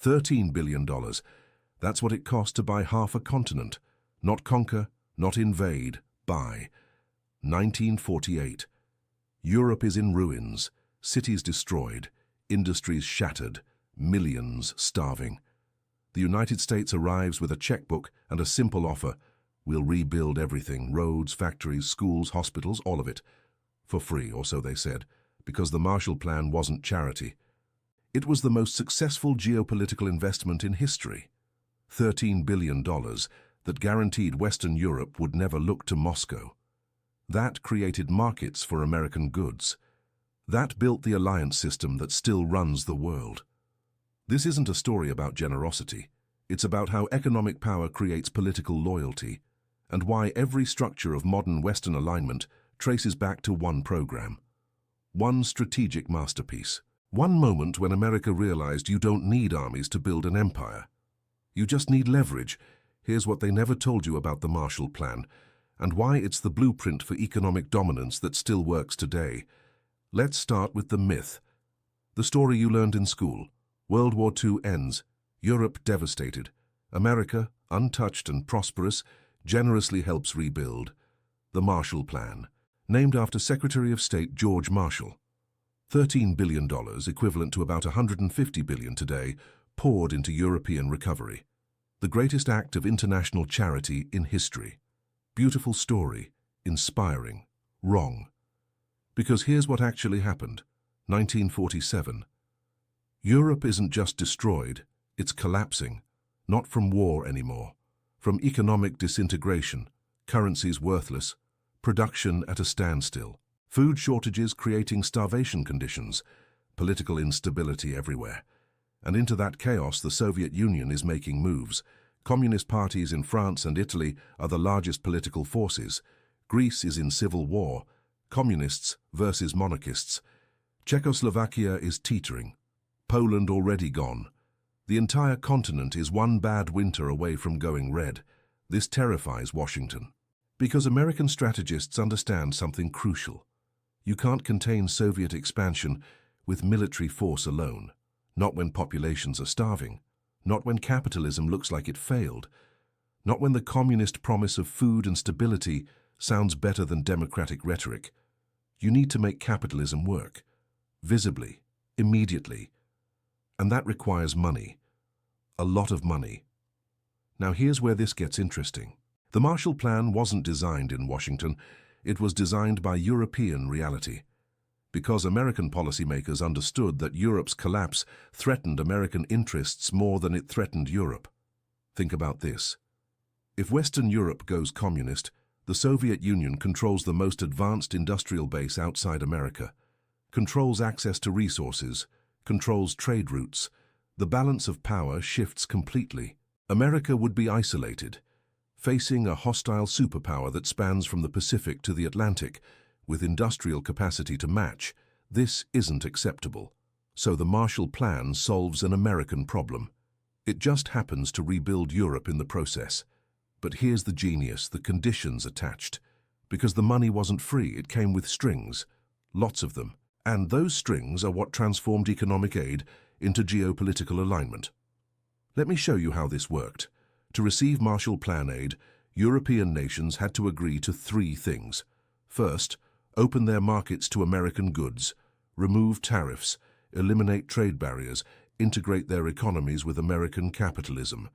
$13 billion. That's what it cost to buy half a continent. Not conquer, not invade, buy. 1948. Europe is in ruins, cities destroyed, industries shattered, millions starving. The United States arrives with a checkbook and a simple offer. We'll rebuild everything, roads, factories, schools, hospitals, all of it. For free, or so they said, because the Marshall Plan wasn't charity. It was the most successful geopolitical investment in history. $13 billion that guaranteed Western Europe would never look to Moscow. That created markets for American goods. That built the alliance system that still runs the world. This isn't a story about generosity. It's about how economic power creates political loyalty, and why every structure of modern Western alignment traces back to one program. One strategic masterpiece. One moment when America realized you don't need armies to build an empire. You just need leverage. Here's what they never told you about the Marshall Plan, and why it's the blueprint for economic dominance that still works today. Let's start with the myth. The story you learned in school. World War II ends. Europe devastated. America, untouched and prosperous, generously helps rebuild. The Marshall Plan, named after Secretary of State George Marshall. $13 billion, equivalent to about $150 billion today, poured into European recovery. The greatest act of international charity in history. Beautiful story, inspiring, wrong. Because here's what actually happened. 1947. Europe isn't just destroyed, it's collapsing. Not from war anymore. From economic disintegration, currencies worthless, production at a standstill, food shortages creating starvation conditions, political instability everywhere. And into that chaos, the Soviet Union is making moves. Communist parties in France and Italy are the largest political forces. Greece is in civil war. Communists versus monarchists. Czechoslovakia is teetering. Poland already gone. The entire continent is one bad winter away from going red. This terrifies Washington. Because American strategists understand something crucial. You can't contain Soviet expansion with military force alone. Not when populations are starving. Not when capitalism looks like it failed. Not when the communist promise of food and stability sounds better than democratic rhetoric. You need to make capitalism work. Visibly, immediately. And that requires money. A lot of money. Now here's where this gets interesting. The Marshall Plan wasn't designed in Washington. It was designed by European reality. Because American policymakers understood that Europe's collapse threatened American interests more than it threatened Europe. Think about this. If Western Europe goes communist, the Soviet Union controls the most advanced industrial base outside America, controls access to resources, controls trade routes. The balance of power shifts completely. America would be isolated, facing a hostile superpower that spans from the Pacific to the Atlantic, with industrial capacity to match. This isn't acceptable. So the Marshall Plan solves an American problem. It just happens to rebuild Europe in the process. But here's the genius, the conditions attached. Because the money wasn't free, it came with strings. Lots of them. And those strings are what transformed economic aid into geopolitical alignment. Let me show you how this worked. To receive Marshall Plan aid, European nations had to agree to 3 things. First, open their markets to American goods, remove tariffs, eliminate trade barriers, integrate their economies with American capitalism.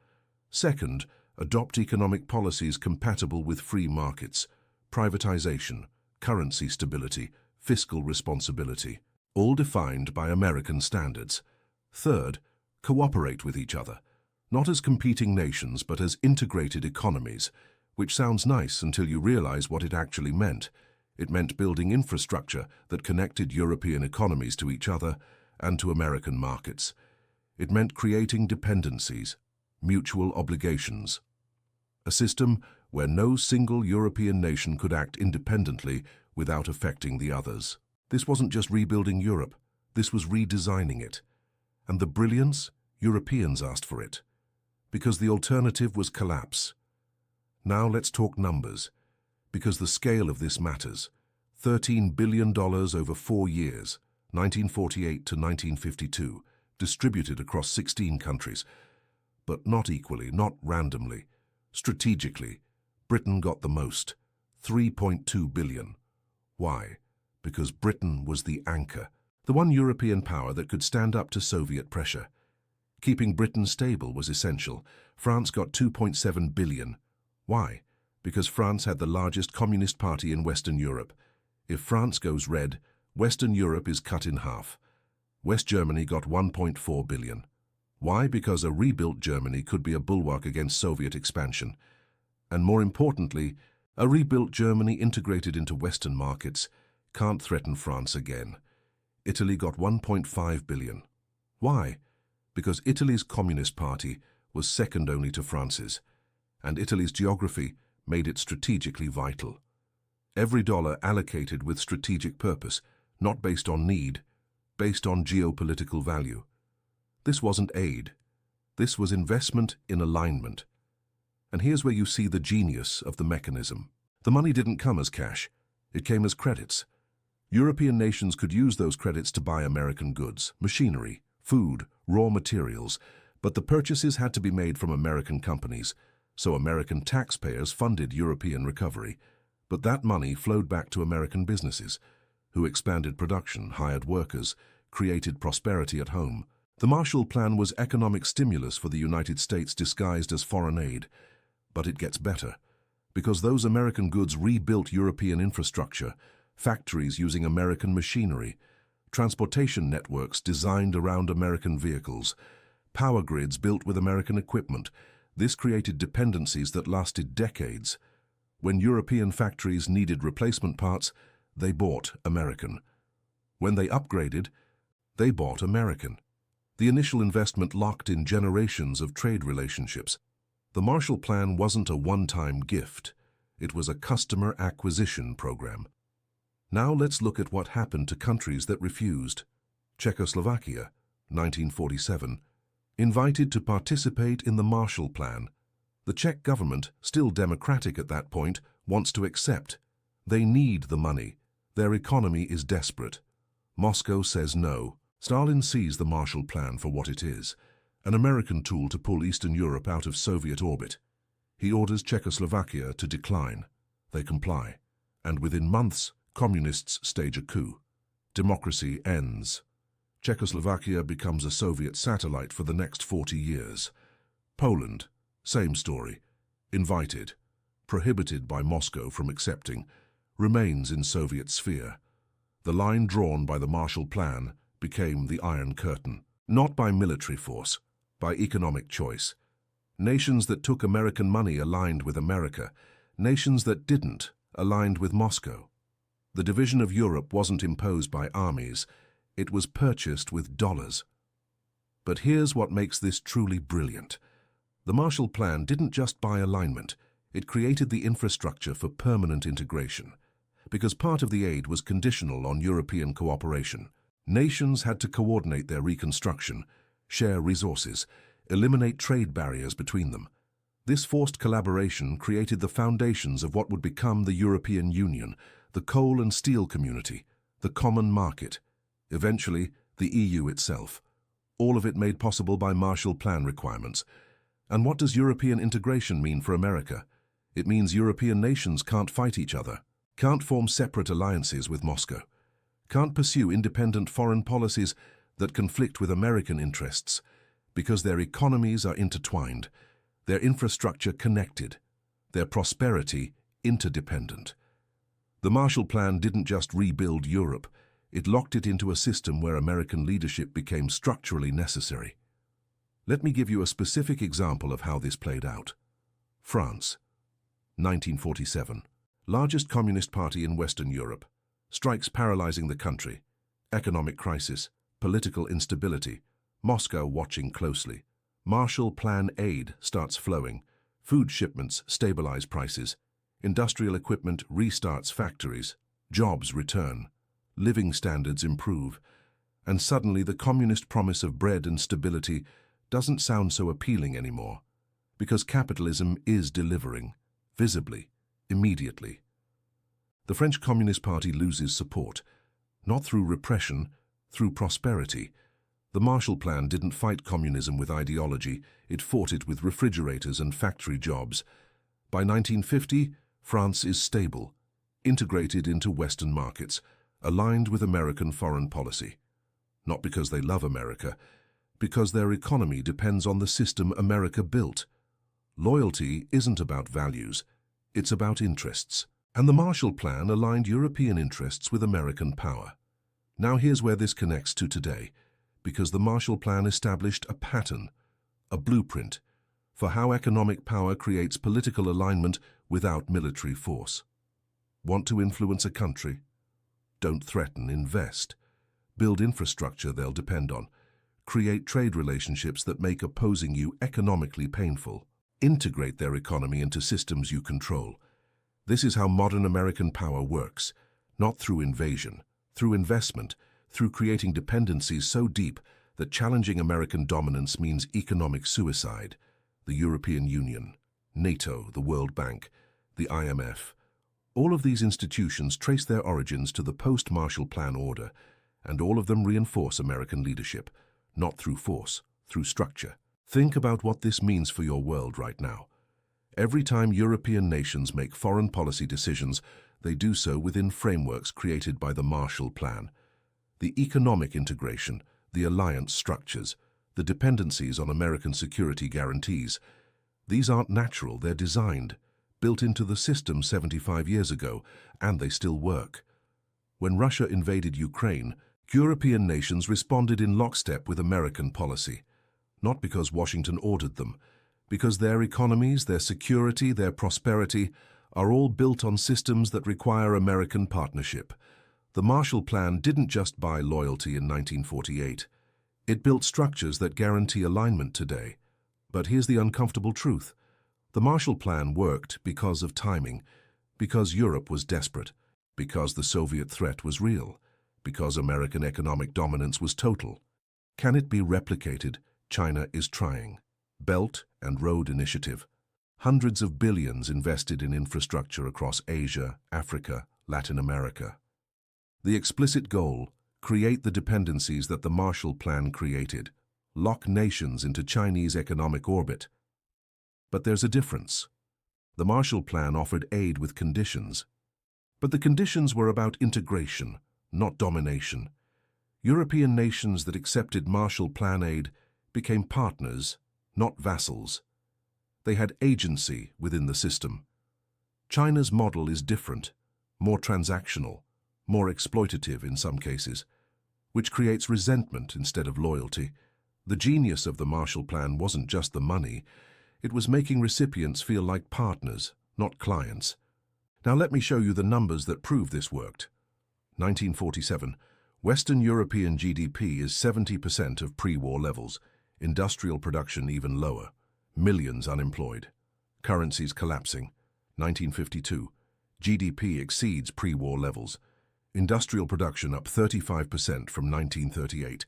Second, adopt economic policies compatible with free markets, privatization, currency stability, fiscal responsibility, all defined by American standards. Third, cooperate with each other, not as competing nations but as integrated economies, which sounds nice until you realize what it actually meant. It meant building infrastructure that connected European economies to each other and to American markets. It meant creating dependencies, mutual obligations. A system where no single European nation could act independently without affecting the others. This wasn't just rebuilding Europe, this was redesigning it. And the brilliance, Europeans asked for it. Because the alternative was collapse. Now let's talk numbers. Because the scale of this matters. $13 billion over 4 years, 1948 to 1952. distributed across 16 countries. But not equally, not randomly. Strategically, Britain got the most, 3.2 billion. Why? Because Britain was the anchor, the one European power that could stand up to Soviet pressure. Keeping Britain stable was essential. France got 2.7 billion. Why? Because France had the largest communist party in Western Europe. If France goes red, Western Europe is cut in half. West Germany got 1.4 billion. Why? Because a rebuilt Germany could be a bulwark against Soviet expansion. And more importantly, a rebuilt Germany integrated into Western markets can't threaten France again. Italy got 1.5 billion. Why? Because Italy's Communist Party was second only to France's, and Italy's geography made it strategically vital. Every dollar allocated with strategic purpose, not based on need, based on geopolitical value. This wasn't aid. This was investment in alignment. And here's where you see the genius of the mechanism. The money didn't come as cash. It came as credits. European nations could use those credits to buy American goods, machinery, food, raw materials, but the purchases had to be made from American companies, so American taxpayers funded European recovery. But that money flowed back to American businesses, who expanded production, hired workers, created prosperity at home. The Marshall Plan was economic stimulus for the United States disguised as foreign aid. But it gets better, because those American goods rebuilt European infrastructure, factories using American machinery, transportation networks designed around American vehicles, power grids built with American equipment. This created dependencies that lasted decades. When European factories needed replacement parts, they bought American. When they upgraded, they bought American. The initial investment locked in generations of trade relationships. The Marshall Plan wasn't a one-time gift. It was a customer acquisition program. Now let's look at what happened to countries that refused. Czechoslovakia, 1947, invited to participate in the Marshall Plan. The Czech government, still democratic at that point, wants to accept. They need the money. Their economy is desperate. Moscow says no. Stalin sees the Marshall Plan for what it is, an American tool to pull Eastern Europe out of Soviet orbit. He orders Czechoslovakia to decline. They comply. And within months, communists stage a coup. Democracy ends. Czechoslovakia becomes a Soviet satellite for the next 40 years. Poland, same story. Invited, prohibited by Moscow from accepting, remains in Soviet sphere. The line drawn by the Marshall Plan became the Iron Curtain, not by military force, by economic choice. Nations that took American money aligned with America. Nations that didn't aligned with Moscow. The division of Europe wasn't imposed by armies. It was purchased with dollars. But here's what makes this truly brilliant. The Marshall Plan didn't just buy alignment. It created the infrastructure for permanent integration. Because part of the aid was conditional on European cooperation. Nations had to coordinate their reconstruction, share resources, eliminate trade barriers between them. This forced collaboration created the foundations of what would become the European Union, the coal and steel community, the common market, eventually the EU itself. All of it made possible by Marshall Plan requirements. And what does European integration mean for America? It means European nations can't fight each other, can't form separate alliances with Moscow, can't pursue independent foreign policies that conflict with American interests, because their economies are intertwined, their infrastructure connected, their prosperity interdependent. The Marshall Plan didn't just rebuild Europe, it locked it into a system where American leadership became structurally necessary. Let me give you a specific example of how this played out. France, 1947, largest communist party in Western Europe, strikes paralyzing the country, economic crisis, political instability, Moscow watching closely. Marshall Plan aid starts flowing, food shipments stabilize prices, industrial equipment restarts factories, jobs return, living standards improve, and suddenly the communist promise of bread and stability doesn't sound so appealing anymore, because capitalism is delivering, visibly, immediately. The French Communist Party loses support, not through repression, through prosperity. The Marshall Plan didn't fight communism with ideology, it fought it with refrigerators and factory jobs. By 1950, France is stable, integrated into Western markets, aligned with American foreign policy. Not because they love America, because their economy depends on the system America built. Loyalty isn't about values, it's about interests. And the Marshall Plan aligned European interests with American power. Now here's where this connects to today, because the Marshall Plan established a pattern, a blueprint, for how economic power creates political alignment without military force. Want to influence a country? Don't threaten, invest. Build infrastructure they'll depend on. Create trade relationships that make opposing you economically painful. Integrate their economy into systems you control. This is how modern American power works, not through invasion, through investment, through creating dependencies so deep that challenging American dominance means economic suicide. The European Union, NATO, the World Bank, the IMF. All of these institutions trace their origins to the post-Marshall Plan order, and all of them reinforce American leadership, not through force, through structure. Think about what this means for your world right now. Every time European nations make foreign policy decisions, they do so within frameworks created by the Marshall Plan. The economic integration, the alliance structures, the dependencies on American security guarantees. These aren't natural, they're designed, built into the system 75 years ago, and they still work. When Russia invaded Ukraine, European nations responded in lockstep with American policy, not because Washington ordered them, because their economies, their security, their prosperity are all built on systems that require American partnership. The Marshall Plan didn't just buy loyalty in 1948. It built structures that guarantee alignment today. But here's the uncomfortable truth. The Marshall Plan worked because of timing, because Europe was desperate, because the Soviet threat was real, because American economic dominance was total. Can it be replicated? China is trying. Belt and Road Initiative. Hundreds of billions invested in infrastructure across Asia, Africa, Latin America. The explicit goal: create the dependencies that the Marshall Plan created, lock nations into Chinese economic orbit. But there's a difference. The Marshall Plan offered aid with conditions. But the conditions were about integration, not domination. European nations that accepted Marshall Plan aid became partners, not vassals. They had agency within the system. China's model is different, more transactional, more exploitative in some cases, which creates resentment instead of loyalty. The genius of the Marshall Plan wasn't just the money, it was making recipients feel like partners, not clients. Now let me show you the numbers that prove this worked. 1947, Western European GDP is 70% of pre-war levels, industrial production even lower, millions unemployed, currencies collapsing. 1952, GDP exceeds pre-war levels, industrial production up 35% from 1938,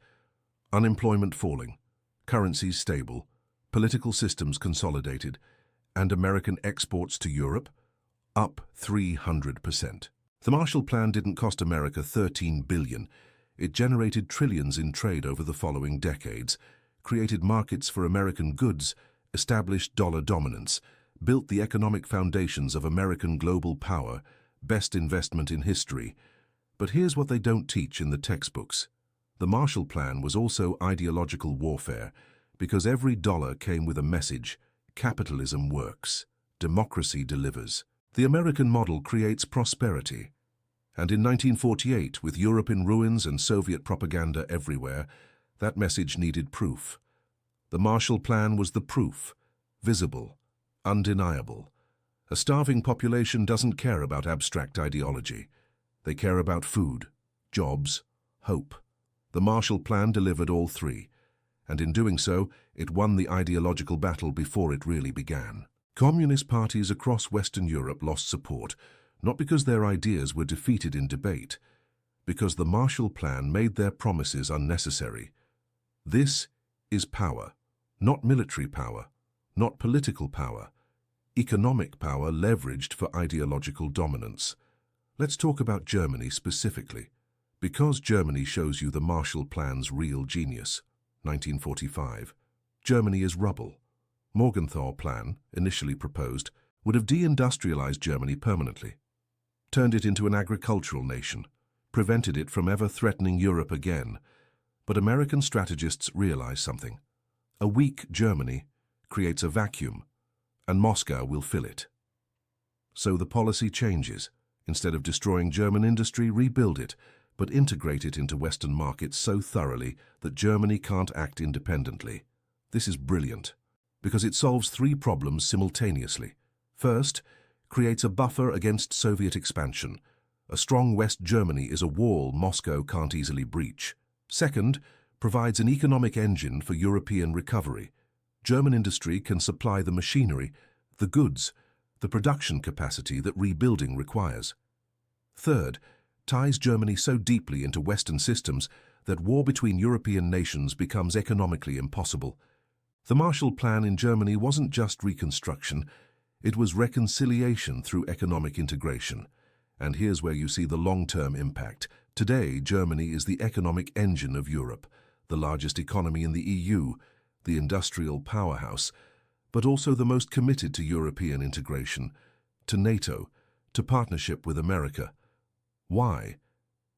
unemployment falling, currencies stable, political systems consolidated, and American exports to Europe up 300%. The Marshall Plan didn't cost America $13 billion. It generated trillions in trade over the following decades, created markets for American goods, established dollar dominance, built the economic foundations of American global power, best investment in history. But here's what they don't teach in the textbooks. The Marshall Plan was also ideological warfare, because every dollar came with a message: capitalism works, democracy delivers. The American model creates prosperity. And in 1948, with Europe in ruins and Soviet propaganda everywhere, that message needed proof. The Marshall Plan was the proof, visible, undeniable. A starving population doesn't care about abstract ideology. They care about food, jobs, hope. The Marshall Plan delivered all three, and in doing so, it won the ideological battle before it really began. Communist parties across Western Europe lost support, not because their ideas were defeated in debate, because the Marshall Plan made their promises unnecessary. This is power, not military power, not political power, economic power leveraged for ideological dominance. Let's talk about Germany specifically, because Germany shows you the Marshall Plan's real genius. 1945. Germany is rubble. Morgenthau Plan, initially proposed, would have deindustrialized Germany permanently, turned it into an agricultural nation, prevented it from ever threatening Europe again. But American strategists realize something. A weak Germany creates a vacuum, and Moscow will fill it. So the policy changes. Instead of destroying German industry, rebuild it, but integrate it into Western markets so thoroughly that Germany can't act independently. This is brilliant, because it solves three problems simultaneously. First, creates a buffer against Soviet expansion. A strong West Germany is a wall Moscow can't easily breach. Second, provides an economic engine for European recovery. German industry can supply the machinery, the goods, the production capacity that rebuilding requires. Third, ties Germany so deeply into Western systems that war between European nations becomes economically impossible. The Marshall Plan in Germany wasn't just reconstruction, it was reconciliation through economic integration. And here's where you see the long-term impact. Today, Germany is the economic engine of Europe, the largest economy in the EU, the industrial powerhouse, but also the most committed to European integration, to NATO, to partnership with America. Why?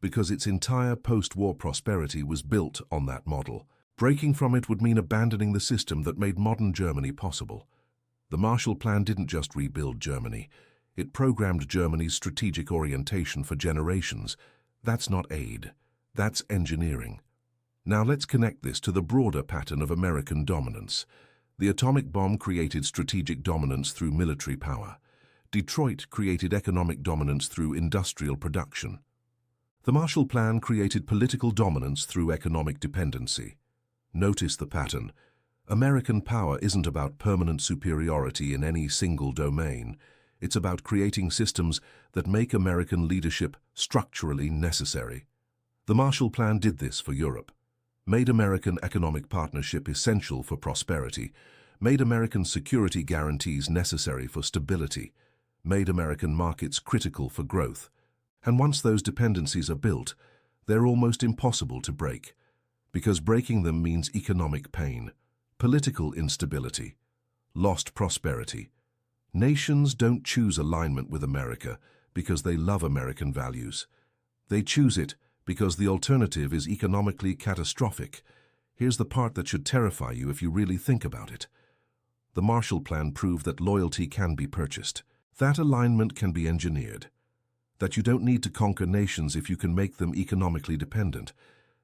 Because its entire post-war prosperity was built on that model. Breaking from it would mean abandoning the system that made modern Germany possible. The Marshall Plan didn't just rebuild Germany. It programmed Germany's strategic orientation for generations. That's not aid. That's engineering. Now let's connect this to the broader pattern of American dominance. The atomic bomb created strategic dominance through military power. Detroit created economic dominance through industrial production. The Marshall Plan created political dominance through economic dependency. Notice the pattern. American power isn't about permanent superiority in any single domain. It's about creating systems that make American leadership structurally necessary. The Marshall Plan did this for Europe, made American economic partnership essential for prosperity, made American security guarantees necessary for stability, made American markets critical for growth. And once those dependencies are built, they're almost impossible to break, because breaking them means economic pain, political instability, lost prosperity. Nations don't choose alignment with America because they love American values. They choose it because the alternative is economically catastrophic. Here's the part that should terrify you if you really think about it. The Marshall Plan proved that loyalty can be purchased, that alignment can be engineered, that you don't need to conquer nations if you can make them economically dependent.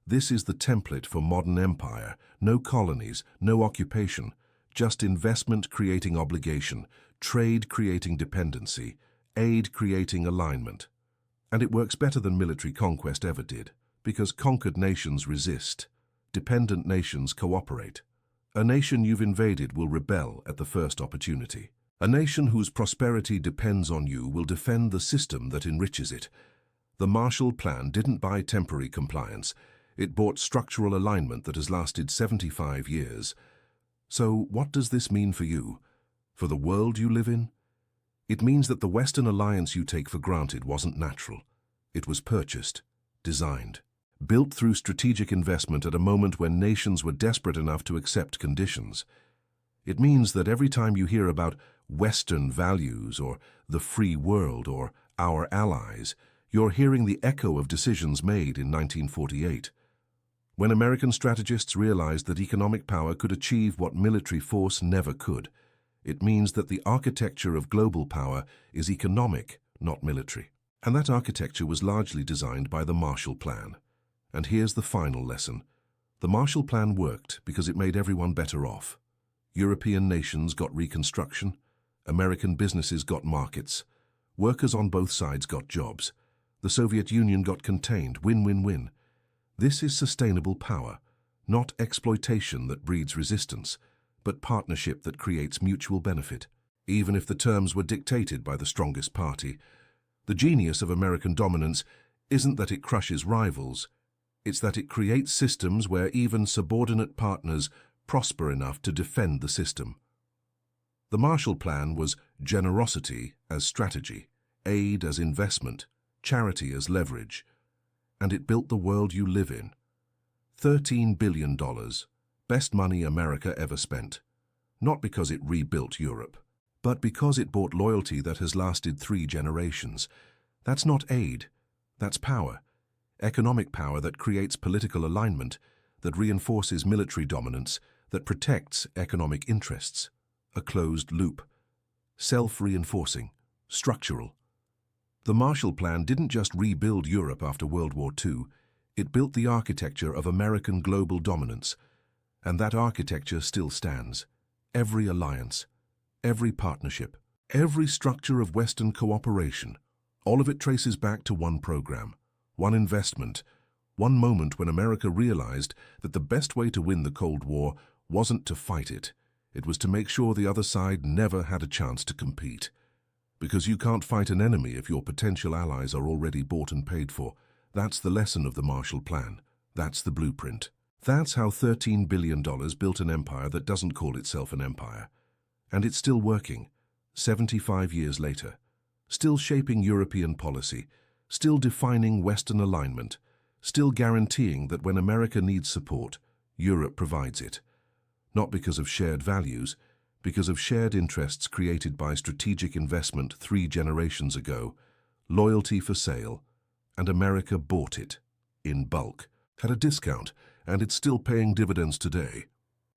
This is the template for modern empire. No colonies, no occupation, just investment creating obligation, trade creating dependency, aid creating alignment. And it works better than military conquest ever did, because conquered nations resist, dependent nations cooperate. A nation you've invaded will rebel at the first opportunity. A nation whose prosperity depends on you will defend the system that enriches it. The Marshall Plan didn't buy temporary compliance. It bought structural alignment that has lasted 75 years. So what does this mean for you? For the world you live in? It means that the Western alliance you take for granted wasn't natural. It was purchased, designed, built through strategic investment at a moment when nations were desperate enough to accept conditions. It means that every time you hear about Western values or the free world or our allies, you're hearing the echo of decisions made in 1948. When American strategists realized that economic power could achieve what military force never could, it means that the architecture of global power is economic, not military. And that architecture was largely designed by the Marshall Plan. And here's the final lesson. The Marshall Plan worked because it made everyone better off. European nations got reconstruction, American businesses got markets, workers on both sides got jobs, the Soviet Union got contained, win-win-win. This is sustainable power, not exploitation that breeds resistance, but partnership that creates mutual benefit, even if the terms were dictated by the strongest party. The genius of American dominance isn't that it crushes rivals, it's that it creates systems where even subordinate partners prosper enough to defend the system. The Marshall Plan was generosity as strategy, aid as investment, charity as leverage, and it built the world you live in. $13 billion, Best money America ever spent. Not because it rebuilt Europe, but because it bought loyalty that has lasted 3 generations. That's not aid, that's power. Economic power that creates political alignment, that reinforces military dominance, that protects economic interests. A closed loop. Self-reinforcing. Structural. The Marshall Plan didn't just rebuild Europe after World War II, it built the architecture of American global dominance. And that architecture still stands. Every alliance, every partnership, every structure of Western cooperation, all of it traces back to one program, one investment, one moment when America realized that the best way to win the Cold War wasn't to fight it. It was to make sure the other side never had a chance to compete. Because you can't fight an enemy if your potential allies are already bought and paid for. That's the lesson of the Marshall Plan. That's the blueprint. That's how $13 billion built an empire that doesn't call itself an empire. And it's still working, 75 years later. Still shaping European policy, still defining Western alignment, still guaranteeing that when America needs support, Europe provides it. Not because of shared values, because of shared interests created by strategic investment 3 generations ago, loyalty for sale, and America bought it, in bulk, at a discount, and it's still paying dividends today.